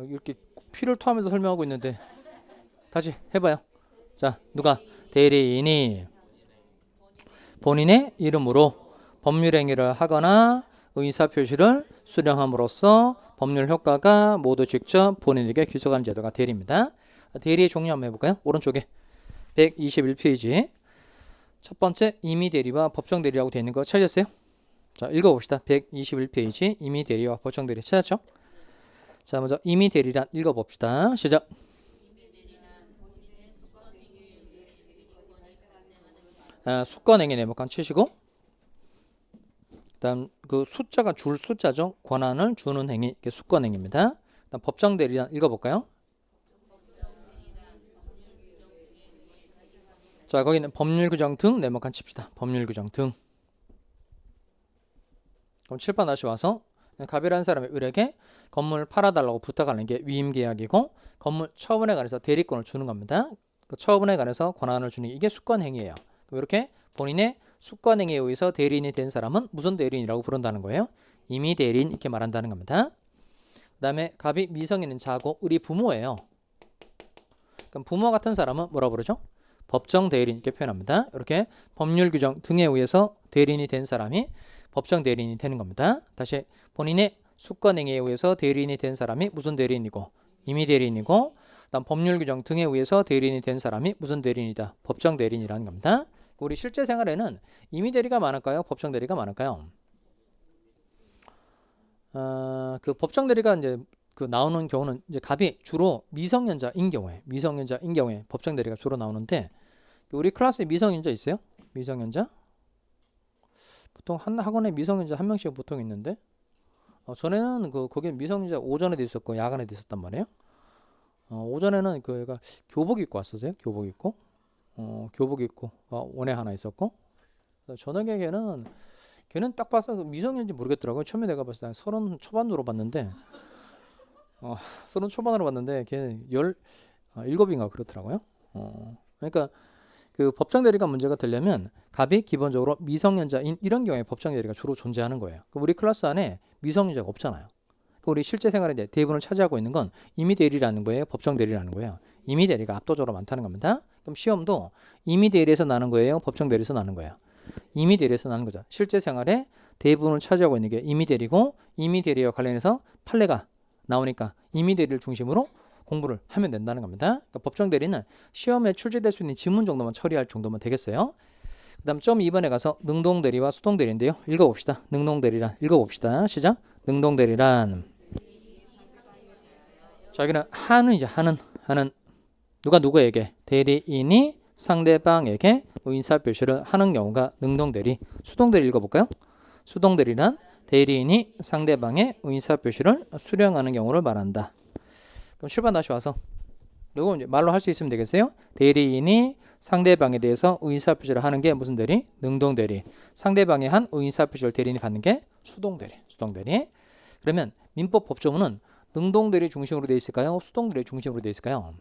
이렇게 피를 토하면서 설명하고 있는데 다시 해봐요. 자, 누가? 대리인이 본인의 이름으로 법률행위를 하거나 의사표시를 수령함으로써 법률 효과가 모두 직접 본인에게 귀속하는 제도가 대리입니다. 대리의 종류 한번 해볼까요? 오른쪽에 121페이지 첫 번째 임의대리와 법정대리라고 되어 있는 거 찾았어요? 자, 읽어봅시다. 121페이지 임의대리와 법정대리 찾았죠? 자, 먼저 임의대리란 읽어봅시다. 시작. 수권행위 네모칸 치시고 그다음 그 숫자가 줄 숫자죠. 권한을 주는 행위 이게 수권행위입니다. 그다음 법정대리란 읽어볼까요? 자, 거기는 법률규정 등 네모칸 칩시다. 법률규정 등. 그럼 7번 다시 와서 갑이라는 사람의 을에게 건물을 팔아달라고 부탁하는 게 위임계약이고 건물 처분에 관해서 대리권을 주는 겁니다. 그 처분에 관해서 권한을 주는 게 이게 수권행위예요. 이렇게 본인의 수권행위에 의해서 대리인이 된 사람은 무슨 대리인이라고 부른다는 거예요? 임의대리인 이렇게 말한다는 겁니다. 그 다음에 갑이 미성인인 자고 을이 부모예요. 그럼 부모 같은 사람은 뭐라고 부르죠? 법정대리인 이렇게 표현합니다. 이렇게 법률규정 등에 의해서 대리인이 된 사람이 법정대리인이 되는 겁니다. 다시 본인의 수권행위에 의해서 대리인이 된 사람이 무슨 대리인이고 임의대리인이고 그다음 법률규정 등에 의해서 대리인이 된 사람이 무슨 대리인이다? 법정대리인이라는 겁니다. 우리 실제 생활에는 임의대리가 많을까요? 법정대리가 많을까요? 그 법정대리가 이제 그 나오는 경우는 이제 갑이 주로 미성년자인 경우에 법정대리가 주로 나오는데 우리 클래스에 미성년자 있어요? 미성년자? 보통 한 학원에 미성년자 한 명씩 보통 있는데 전에는 거기 미성년자 오전에도 있었고 야간에도 있었단 말이에요. 오전에는 그 얘가 교복 입고 왔었어요. 교복 입고 원에 하나 있었고 저녁에 걔는 딱 봐서 미성년인지 모르겠더라고요. 처음에 내가 봤을 때 30 초반으로 봤는데 30 초반으로 봤는데 걔는 17인가 그렇더라고요. 그러니까 그 법정대리가 문제가 되려면 갑이 기본적으로 미성년자인 이런 경우에 법정대리가 주로 존재하는 거예요. 우리 클래스 안에 미성년자가 없잖아요. 우리 실제 생활에 이제 대부분을 차지하고 있는 건 임의대리라는 거예요. 법정대리라는 거예요. 임의대리가 압도적으로 많다는 겁니다. 그럼 시험도 임의대리에서 나는 거예요. 법정대리에서 나는 거예요. 임의대리에서 나는 거죠. 실제 생활에 대부분을 차지하고 있는 게 임의대리고 임의대리와 관련해서 판례가 나오니까 임의대리를 중심으로 공부를 하면 된다는 겁니다. 그러니까 법정대리는 시험에 출제될 수 있는 지문 정도만 처리할 정도면 되겠어요. 그 다음 점 2번에 가서 능동대리와 수동대리인데요. 읽어봅시다. 능동대리란 읽어봅시다. 시작. 능동대리란 자, 여기는 하는 누가 누구에게 대리인이 상대방에게 의사표시를 하는 경우가 능동대리. 수동대리 읽어볼까요? 수동대리란 대리인이 상대방의 의사표시를 수령하는 경우를 말한다. 그럼 7번 다시 와서 이거 이제 말로 할 수 있으면 되겠어요? 대리인이 상대방에 대해서 의사표시를 하는 게 무슨 대리? 능동대리. 상대방이 한 의사표시를 대리인이 받는 게 수동대리. 그러면 민법 법조문은 능동대리 중심으로 되어 있을까요? 수동대리 중심으로 되어 있을까요?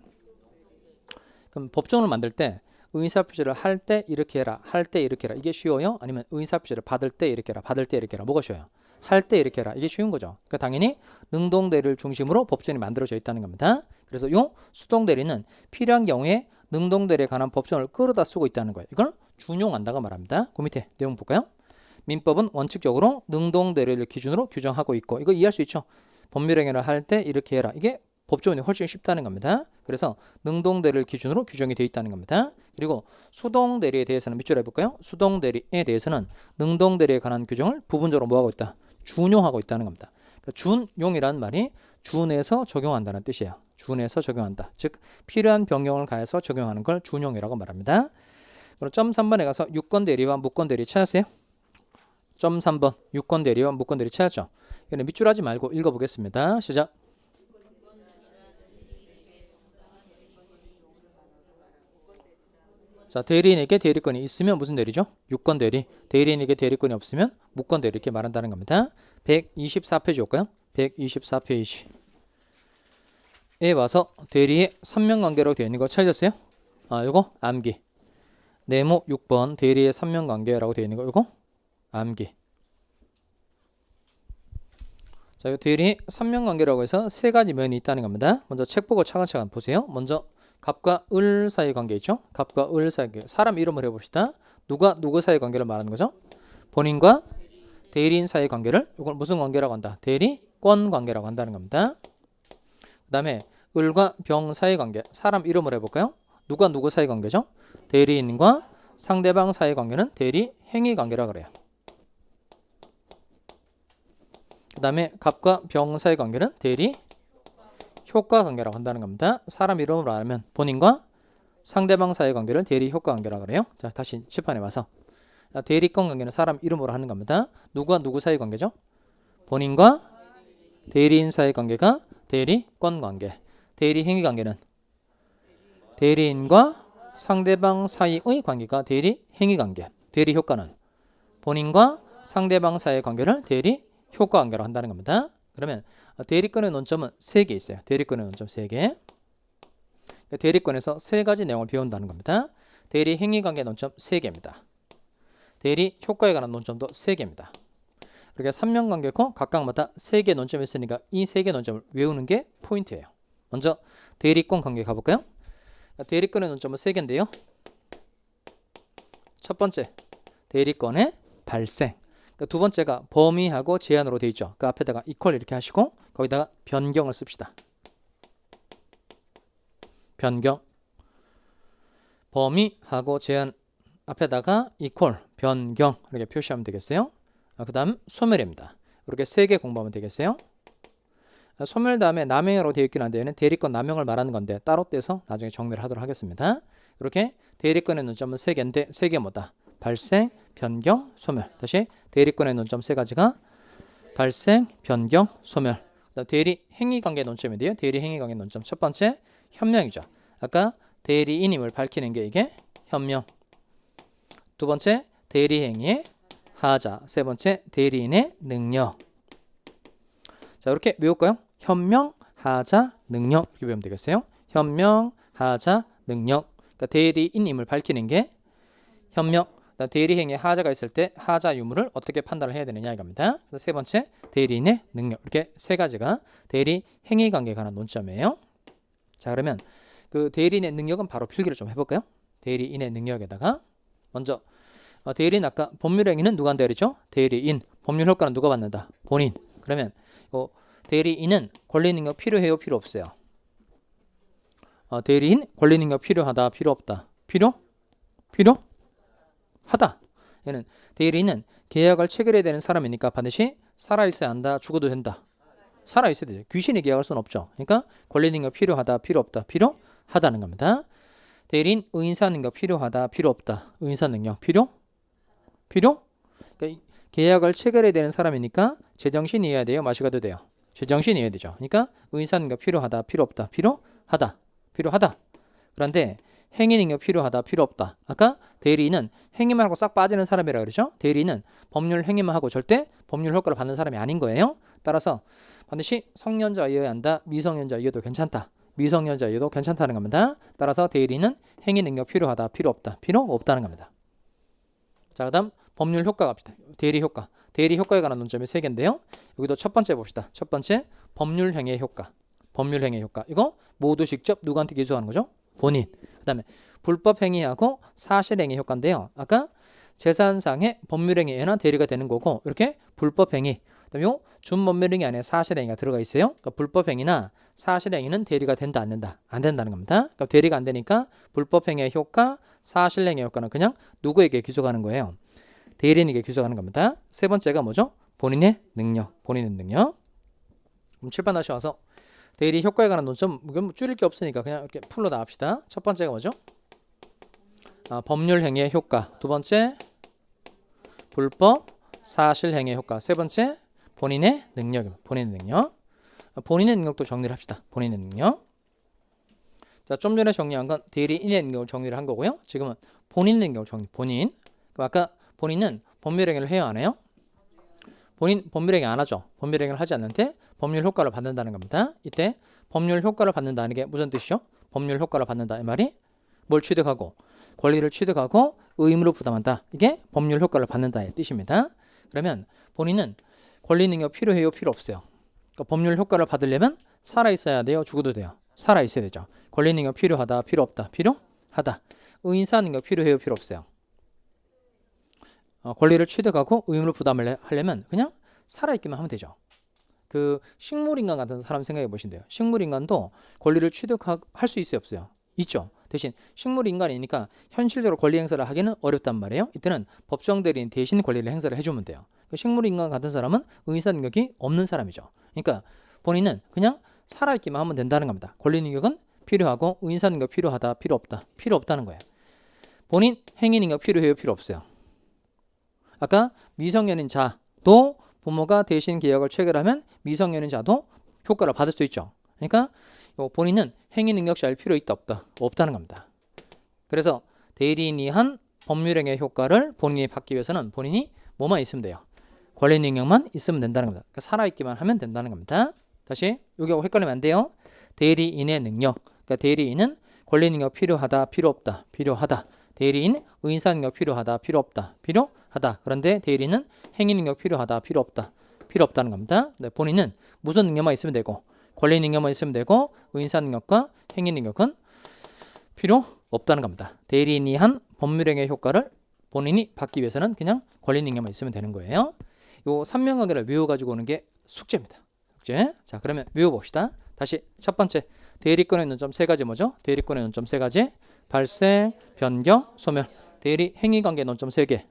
그럼 법조문을 만들 때 의사표시를 할 때 이렇게 해라, 할 때 이렇게 해라. 이게 쉬워요? 아니면 의사표시를 받을 때 이렇게 해라, 받을 때 이렇게 해라. 뭐가 쉬워요? 할 때 이렇게 해라. 이게 쉬운 거죠. 그러니까 당연히 능동대리를 중심으로 법전이 만들어져 있다는 겁니다. 그래서 요 수동대리는 필요한 경우에 능동대리에 관한 법전을 끌어다 쓰고 있다는 거예요. 이걸 준용한다고 말합니다. 그 밑에 내용 볼까요? 민법은 원칙적으로 능동대리를 기준으로 규정하고 있고, 이거 이해할 수 있죠? 법률행위를 할 때 이렇게 해라. 이게 법조문이 훨씬 쉽다는 겁니다. 그래서 능동대리를 기준으로 규정이 되어 있다는 겁니다. 그리고 수동대리에 대해서는 밑줄 해볼까요? 수동대리에 대해서는 능동대리에 관한 규정을 부분적으로 뭐하고 있다? 준용하고 있다는 겁니다. 그러니까 준용이라는 말이 준해서 적용한다는 뜻이에요. 준해서 적용한다. 즉 필요한 변경을 가해서 적용하는 걸 준용이라고 말합니다. 그럼 점 3번에 가서 유권대리와 무권대리 찾았어요? 점 3번 유권대리와 무권대리 찾았죠? 이거는 밑줄 하지 말고 읽어보겠습니다. 시작. 자, 대리인에게 대리권이 있으면 무슨 대리죠? 유권대리. 대리인에게 대리권이 없으면 무권대리 이렇게 말한다는 겁니다. 124페이지 올까요? 124페이지에 와서 대리의 삼명관계로 되어 있는 거 찾으셨어요? 요거 암기. 네모 6번 대리의 삼명관계라고 되어 있는 거 요거 암기. 자, 이 대리의 삼명관계라고 해서 세 가지 면이 있다는 겁니다. 먼저 책 보고 차근차근 보세요. 먼저 갑과 을 사이 관계 있죠? 갑과 을 사이 관계. 사람 이름을 해봅시다. 누가 누구 사이 관계를 말하는 거죠? 본인과 대리인 사이 관계를 이걸 무슨 관계라고 한다? 대리권 관계라고 한다는 겁니다. 그 다음에 을과 병 사이 관계. 사람 이름을 해볼까요? 누가 누구 사이 관계죠? 대리인과 상대방 사이 관계는 대리 행위 관계라고 그래요. 그 다음에 갑과 병 사이 관계는 대리 효과 관계라고 한다는 겁니다. 사람 이름으로 하면 본인과 상대방 사이 관계를 대리 효과 관계라고 그래요. 자, 다시 칠판에 와서 대리권 관계는 사람 이름으로 하는 겁니다. 누구와 누구 사이 관계죠? 본인과 대리인 사이 관계가 대리권 관계. 대리 행위 관계는 대리인과 상대방 사이의 관계가 대리 행위 관계. 대리 효과는 본인과 상대방 사이의 관계를 대리 효과 관계로 한다는 겁니다. 그러면 대리권의 논점은 3개 있어요. 대리권의 논점 3개. 대리권에서 3가지 내용을 배운다는 겁니다. 대리 행위 관계 논점 3개입니다. 대리 효과에 관한 논점도 3개입니다. 그러니까 삼명관계고 각각마다 3개 논점이 있으니까 이 3개 논점을 외우는 게 포인트예요. 먼저 대리권 관계 가볼까요? 대리권의 논점은 3개인데요. 첫 번째, 대리권의 발생. 두 번째가 범위하고 제한으로 되어 있죠. 그 앞에다가 이퀄 이렇게 하시고 거기다가 변경을 씁시다. 변경. 범위하고 제한 앞에다가 이퀄, 변경 이렇게 표시하면 되겠어요. 그 다음 소멸입니다. 이렇게 3개 공부하면 되겠어요. 소멸 다음에 남용으로 되어 있긴 한데 얘는 대리권 남용을 말하는 건데 따로 떼서 나중에 정리를 하도록 하겠습니다. 이렇게 대리권의 논점은 3개인데 3개 뭐다? 발생, 변경, 소멸. 다시 대리권의 논점 3가지가 발생, 변경, 소멸. 그다음 대리 행위 관계 논점인데요. 대리 행위 관계 논점 첫 번째 현명이죠. 아까 대리인임을 밝히는 게 이게 현명. 두 번째 대리 행위의 하자. 세 번째 대리인의 능력. 자, 이렇게 외울까요? 현명, 하자, 능력 이렇게 외우면 되겠어요. 현명, 하자, 능력. 그러니까 대리인임을 밝히는 게 현명. 대리행위에 하자가 있을 때 하자 유무를 어떻게 판단을 해야 되느냐 이겁니다. 그래서 세 번째 대리인의 능력. 이렇게 3가지가 대리 행위 관계에 관한 논점이에요. 자, 그러면 그 대리인의 능력은 바로 필기를 좀 해볼까요? 대리인의 능력에다가 먼저 대리인 아까 법률행위는 누가 한다 그랬죠? 대리인. 법률 효과는 누가 받는다? 본인. 그러면 대리인은 권리 능력 필요해요? 필요 없어요? 대리인 권리 능력 필요하다? 필요 없다? 필요? 하다. 얘는 대리인은 계약을 체결해야 되는 사람이니까 반드시 살아있어야 한다. 죽어도 된다. 살아있어야 되죠. 귀신이 계약할 수는 없죠. 그러니까 권리 능력 필요하다. 필요 없다. 필요하다는 겁니다. 대리인 의사 능력 필요하다. 필요 없다. 의사 능력 필요? 그러니까 계약을 체결해야 되는 사람이니까 제정신이어야 돼요. 마시가도 돼요. 제정신이어야 되죠. 그러니까 의사 능력 필요하다. 필요 없다. 필요하다. 그런데 행위 능력 필요하다, 필요 없다. 아까 대리인은 행위만 하고 싹 빠지는 사람이라고 그러죠. 대리인은 법률 행위만 하고 절대 법률 효과를 받는 사람이 아닌 거예요. 따라서 반드시 성년자이어야 한다. 미성년자이어도 괜찮다. 미성년자이어도 괜찮다는 겁니다. 따라서 대리인은 행위 능력 필요하다, 필요 없다. 필요 없다는 겁니다. 자, 그다음 법률 효과 갑시다. 대리 효과. 대리 효과에 관한 논점이 3개인데요. 여기도 첫 번째 봅시다. 첫 번째 법률 행위의 효과. 법률 행위의 효과. 이거 모두 직접 누구한테 기소하는 거죠? 본인. 그다음에 불법 행위하고 사실 행위 효과인데요. 아까 재산상의 법률 행위에는 대리가 되는 거고 이렇게 불법 행위. 그다음에 요 준법률 행위 안에 사실 행위가 들어가 있어요. 그러니까 불법 행위나 사실 행위는 대리가 된다 안 된다? 안 된다는 겁니다. 그러니까 대리가 안 되니까 불법 행위의 효과, 사실 행위의 효과는 그냥 누구에게 기소하는 거예요? 대리인에게 기소하는 겁니다. 세 번째가 뭐죠? 본인의 능력. 본인의 능력. 그럼 칠판 다시 와서 대리 효과에 관한 논점 이건 줄일 게 없으니까 그냥 이렇게 풀로 나갑시다. 첫 번째가 뭐죠? 법률 행위의 효과. 두 번째 불법 사실 행위의 효과. 세 번째 본인의 능력입니다. 본인의 능력. 본인의 능력도 정리를 합시다. 본인의 능력. 자, 좀 전에 정리한 건 대리인의 능력을 정리를 한 거고요. 지금은 본인의 능력을 정리. 본인. 그럼 아까 본인은 법률 행위를 해요, 안 해요? 본인 법률 행위 안 하죠. 법률 행위를 하지 않는데 법률 효과를 받는다는 겁니다. 이때 법률 효과를 받는다는 게 무슨 뜻이죠? 법률 효과를 받는다 이 말이 뭘 취득하고 권리를 취득하고 의무를 부담한다. 이게 법률 효과를 받는다의 뜻입니다. 그러면 본인은 권리 능력 필요해요, 필요 없어요? 그러니까 법률 효과를 받으려면 살아 있어야 돼요, 죽어도 돼요? 살아 있어야 되죠. 권리 능력 필요하다, 필요 없다, 필요하다. 의사 능력 필요해요, 필요 없어요? 권리를 취득하고 의무를 부담을 하려면 그냥 살아있기만 하면 되죠. 그 식물인간 같은 사람 생각해 보신대요. 식물인간도 권리를 취득할 수 있어요, 없어요? 있죠. 대신 식물인간이니까 현실적으로 권리 행사를 하기는 어렵단 말이에요. 이때는 법정 대리인 대신 권리를 행사를 해주면 돼요. 식물인간 같은 사람은 의사 능력이 없는 사람이죠. 그러니까 본인은 그냥 살아있기만 하면 된다는 겁니다. 권리 능력은 필요하고 의사 능력 필요하다, 필요 없다, 필요 없다는 거예요. 본인 행위 능력 필요해요, 필요 없어요? 아까 미성년인 자도 부모가 대신 계약을 체결하면 미성년인 자도 효과를 받을 수 있죠. 그러니까 본인은 행위 능력자일 필요 있다, 없다? 없다는 겁니다. 그래서 대리인이 한 법률행위의 효과를 본인이 받기 위해서는 본인이 뭐만 있으면 돼요? 권리 능력만 있으면 된다는 겁니다. 그러니까 살아있기만 하면 된다는 겁니다. 다시 여기하고 헷갈리면 안 돼요. 대리인의 능력. 그러니까 대리인은 권리 능력 필요하다, 필요 없다, 필요하다. 대리인 의사 능력 필요하다, 필요 없다, 필요하다. 그런데 대리인은 행위 능력 필요하다, 필요 없다, 필요 없다는 겁니다. 네, 본인은 무슨 능력만 있으면 되고 권리 능력만 있으면 되고 의사 능력과 행위 능력은 필요 없다는 겁니다. 대리인이 한 법률행위의 효과를 본인이 받기 위해서는 그냥 권리 능력만 있으면 되는 거예요. 요 삼명관계를 외워가지고 오는 게 숙제입니다. 숙제. 자, 그러면 외워봅시다. 다시 첫 번째 대리권의 논점 3가지 뭐죠? 대리권의 논점 3가지. 발생, 변경, 소멸. 대리 행위관계 논점 3개.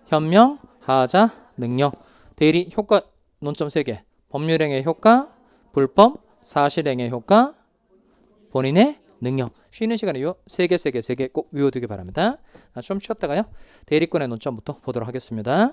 현명, 하자, 능력. 대리 효과 논점 3개. 법률행위의 효과, 불법, 사실행위의 효과, 본인의 능력. 쉬는 시간에 요 3개 꼭 외워두기 바랍니다. 좀 쉬었다가요. 대리권의 논점부터 보도록 하겠습니다.